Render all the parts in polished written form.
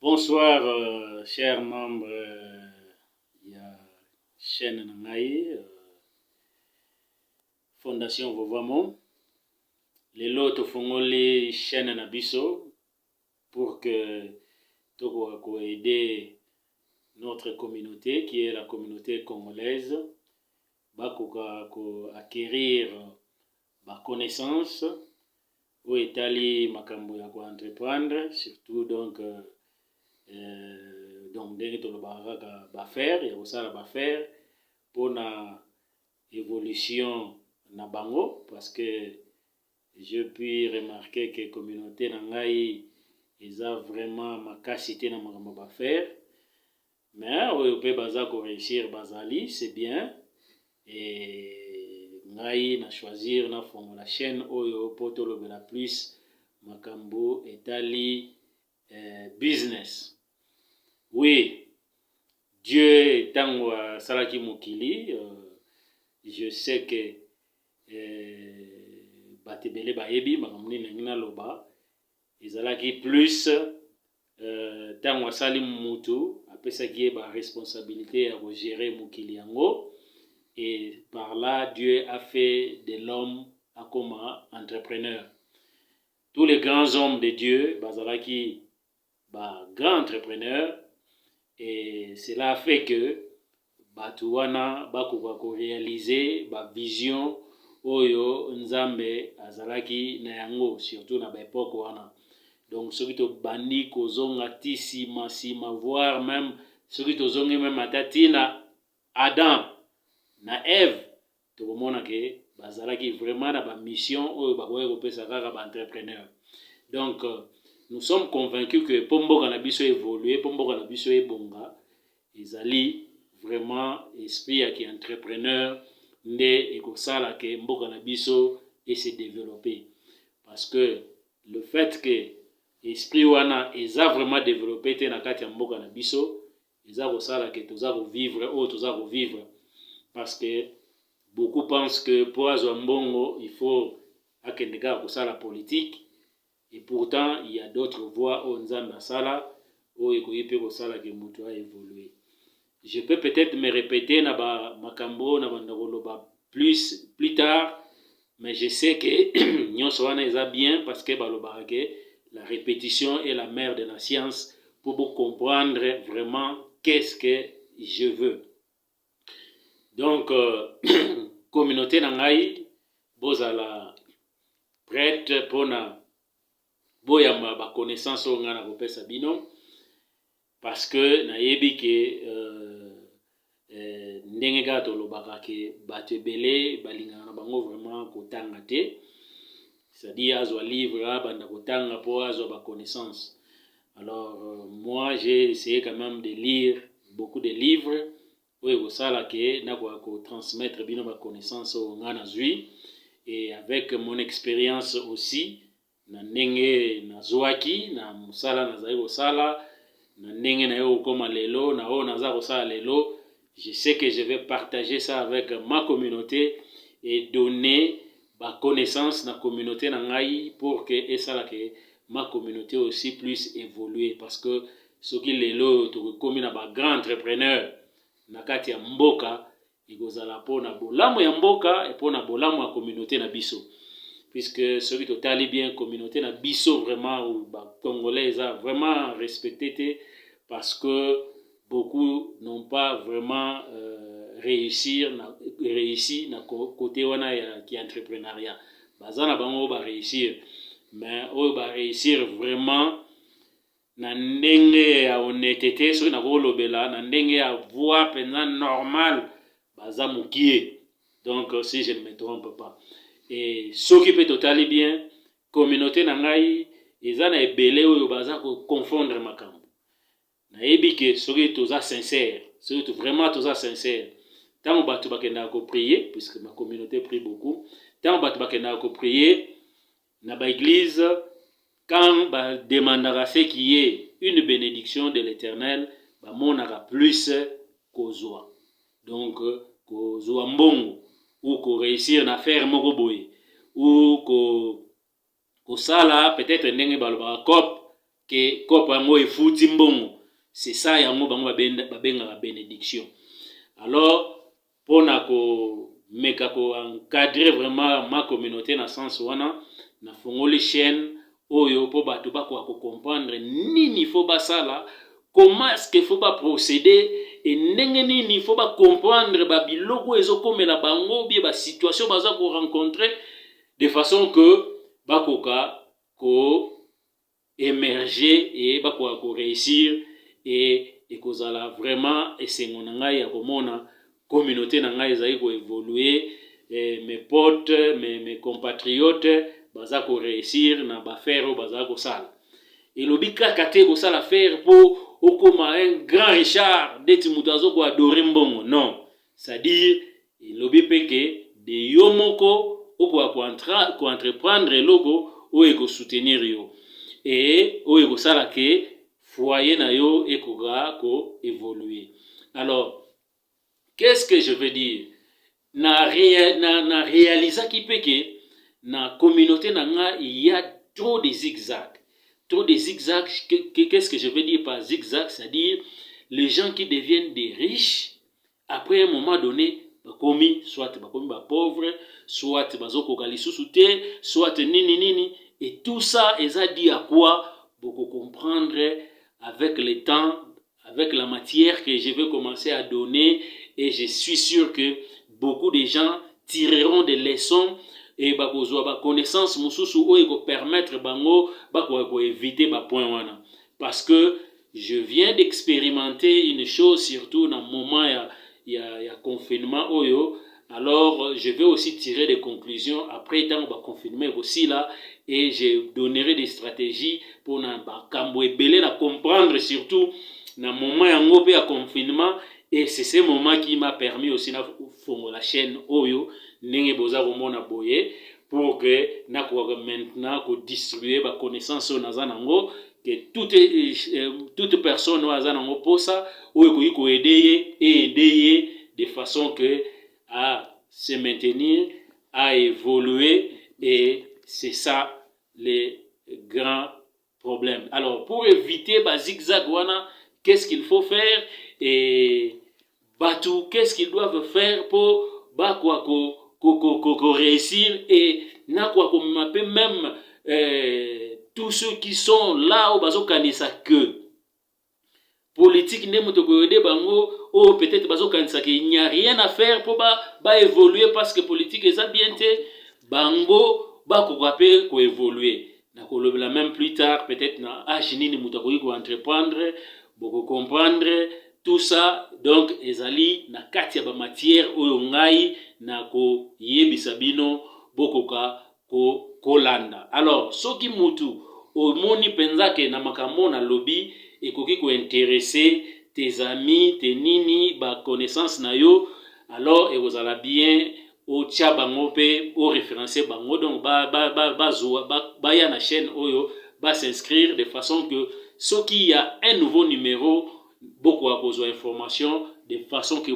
Bonsoir, chers membres de la chaîne Nangaï, Fondation Vovamo. Les lots font les chaînes Nabiso pour que tout aider notre communauté, qui est la communauté congolaise, acquérir ma connaissance ou étaler ma cambo à entreprendre, surtout donc dès que le faire, il y a ça faire pour la évolution na bango, parce que je puis remarquer que la communauté nangai ils ont vraiment ma capacité na ma faire, mais on peut réussir bazali, c'est bien. Et ngai na choisir na fond la chaîne oyo poto le la plus makambo etali business. Oui, Dieu tangwa salaki mokili, je sais que batebele baebi makamni nangina loba ezalaki plus tangwa sali mutu apesaki ba responsabilité à gérer mokili yango. Et par là, Dieu a fait de l'homme comme entrepreneur. Tous les grands hommes de Dieu, bazalaki, grands entrepreneurs, et cela a fait que batuwana bakoko réaliser ba vision oyo nzambe azalaki na yango, surtout na l'époque wana. Donc ceux qui te bandi kozonga tisi masima, voire même ceux qui te zongi même atatina Adam na Eve, tout le monde que bazalaki vraiment dans la mission ou entrepreneur. Donc nous sommes convaincus que Pombo Canabiso évoluer, Pombo Canabiso est bonga, ils allaient vraiment esprit qui est entrepreneur, et comme ça là que Pombo Canabiso et se développer. Parce que le fait que l'esprit wana ils a vraiment développé dans kati ya Pombo Canabiso, ils a ça là que tous a vivre ou tous a vivre. Parce que beaucoup pensent que pour avoir mbongo, il faut akendeka pour ça la politique. Et pourtant, il y a d'autres voies où nzamba sala, où il peut pour ça que mutu a évolué. Je peux peut-être me répéter na ba makambo na bandakoloba plus tard, mais je sais que nyonso wana eza bien parce que la répétition est la mère de la science pour vous comprendre vraiment qu'est-ce que je veux. Donc, communauté nangai, bozala prête pour na boyamba ba connaissance au ngana ko pesa bino, parce que na yebi ke ndenge gato lobaka ke batebele balingana bango vraiment kotanga te, c'est-à-dire azwa livre banda kotanga po azwa ba connaissance. Alors moi j'ai essayé quand même de lire beaucoup de livres. Oui, ça là que na ko transmettre bino ma connaissance au ngana zui, et avec mon expérience aussi na ndenge na zoaki na musala na zaiko sala na ndenge na yo koma lelo na o na zako sala lelo, je sais que je vais partager ça avec ma communauté et donner ma connaissance na communauté na ngai pour que et ça là que ma communauté aussi puisse évoluer, parce que ce qui lelo to komi na ba grand entrepreneur na kati ya mboka ikozala pona bolamu ya mboka et pona bolamu ya communauté na biso, puisque celui totali bien communauté na biso vraiment ou ba congolais a vraiment respecté, parce que beaucoup n'ont pas vraiment réussi na côté wana ya qui entrepreneuriat bazana bango ba réussir, mais o ba réussir vraiment na ndenge ya honnêteté, so na kolobela na ndenge ya voix penza normal baza mukie. Donc si je ne me trompe pas, et ce qui peut totalement bien communauté na ngai ezana ebele oyo baza ko confondre makambo na ebike soki toza sincère, soki vraiment toza sincère, tant batu bakenda ko prier, puisque ma communauté prie beaucoup, tant batu bakenda ko prier na ba église, quand ba demandera ce qui est une bénédiction de l'Éternel, ba monara plus kozwa. Donc kozwa mbongo ou ko réussir na faire moko boye ou ko sala peut-être ndenge baloba cop que kopo yango efuti mbongo. C'est ça yango bango babenga la bénédiction. Alors pona ko meka ko encadrer vraiment ma communauté na sens wana na fongoli chaîne oyo po bato bako ko comprendre nini faut basala, comment est-ce qu'il faut pas procéder et ndenge nini faut pas comprendre ba biloko ezokomela bango bien ba situation baza ko rencontrer de façon que bakoka ko émerger et bakoka ko réussir et kozala vraiment esengo na ngai ya komona communauté na ngai ezali ko évoluer, mes potes, mes compatriotes baza ko réussir na ba faire baza ko sala. Et lobi kaka te ko sala faire pour okoma un grand Richard d'être mutazo ko adorer mbongo. Non, c'est-à-dire lobi peke de yo moko oko ko entreprendre logo o eko soutenir yo. Et o eko sala ke foyer na yo ekoga ko évoluer. Alors qu'est-ce que je veux dire? Na réalisa ki peke na communauté na nga il y a trop de zigzags. Trop de zigzags, qu'est-ce que je veux dire par zigzag? C'est-à-dire les gens qui deviennent des riches après un moment donné bakomi soit bakomi ba pauvre, soit bazoko kalisusu te, soit nini et tout ça eza dit à quoi? Beaucoup comprendre avec le temps, avec la matière que je vais commencer à donner, et je suis sûr que beaucoup de gens tireront des leçons et bakozwa ba connaissance mususu oyo ko permettre bango bako éviter ba point wana, parce que je viens d'expérimenter une chose surtout dans le moment ya confinement oyo. Alors je vais aussi tirer des conclusions après tant ba confinement aussi là, et je donnerai des stratégies pour na ba kambo ebele na comprendre surtout na moment yango pe ya confinement. Et c'est ce moment qui m'a permis aussi na fongo la chaîne oyo ndenge boza komona boye, pour que na ko maintenant ko distribuer ba connaissance na zanango, que toute personne na zanango posa oyo ko aider de façon que à se maintenir, à évoluer, et c'est ça les grands problèmes. Alors pour éviter ba zigzag wana, qu'est-ce qu'il faut faire? Et Batou, qu'est-ce qu'ils doivent faire pour réussir? Et na quoi qu'on m'appelle même tous ceux qui sont là au bazo kanisa que politique ne mutoko bango, ou peut-être bazo kanisa qu'il n'y a rien à faire pour évoluer, parce que politique est bien bango ko évoluer. Na ko la même plus tard peut-être na achinini mutoko ko entreprendre, beaucoup comprendre tout ça. Donc ezali na kati ya ba matière oyo ngai na ko yebisa bino bokoka ko kolanda. Alors soki mutu omoni penzake na makambo na lobby ekoki ko intéresser tes amis, tes nini ba connaissance na yo, alors ekozala bien o tia bango pe o référencer bango, donc ba ya na chaîne oyo ba s'inscrire, de façon que soki y a un nouveau numéro beaucoup à cause d'informations, de façon que je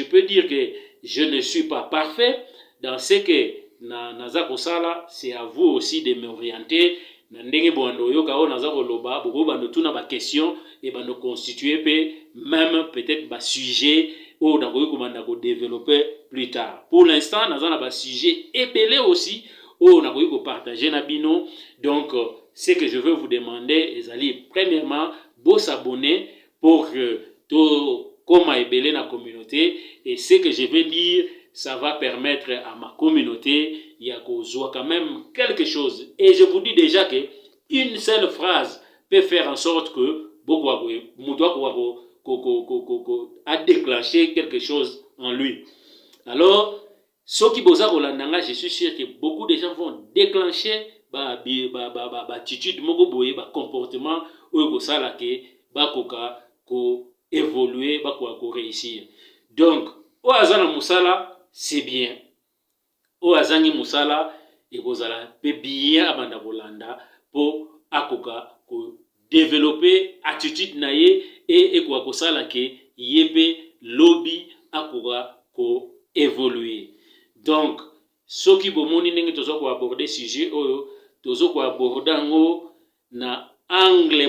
peux dire que je ne suis pas parfait dans ce que naza kosala. C'est à vous aussi de m'orienter. Ndenge bondo yoka o naza koloba beaucoup bando tuna ba question et bando constituer même peut-être ba sujet ou nakoki komanda ko développer plus tard. Pour l'instant naza na ba sujet épelé aussi ou nakoki ko partager na bino. Donc ce que je veux vous demander, ezali premièrement, vous s'abonner pour que tout comme ébélé la communauté, et ce que je vais dire, ça va permettre à ma communauté, il y a quand même quelque chose. Et je vous dis déjà que une seule phrase peut faire en sorte que beaucoup a déclenché quelque chose en lui. Alors, ceux qui bosa Rolandanga, je suis sûr que beaucoup de gens vont déclencher attitude moko boye, comportement oyo kosala ke bakoka ko évoluer, bakoka ko réussir. Donc o azana musala c'est bien, o azangi musala ekozala pe bien abanda kolanda po akoka ko développer attitude na ye, et ekoka kosala ke yebe lobby akoka ko évoluer. Donc soki bomoni ndenge tozo ko aborder sujet oyo tozo ko aborda yango na angle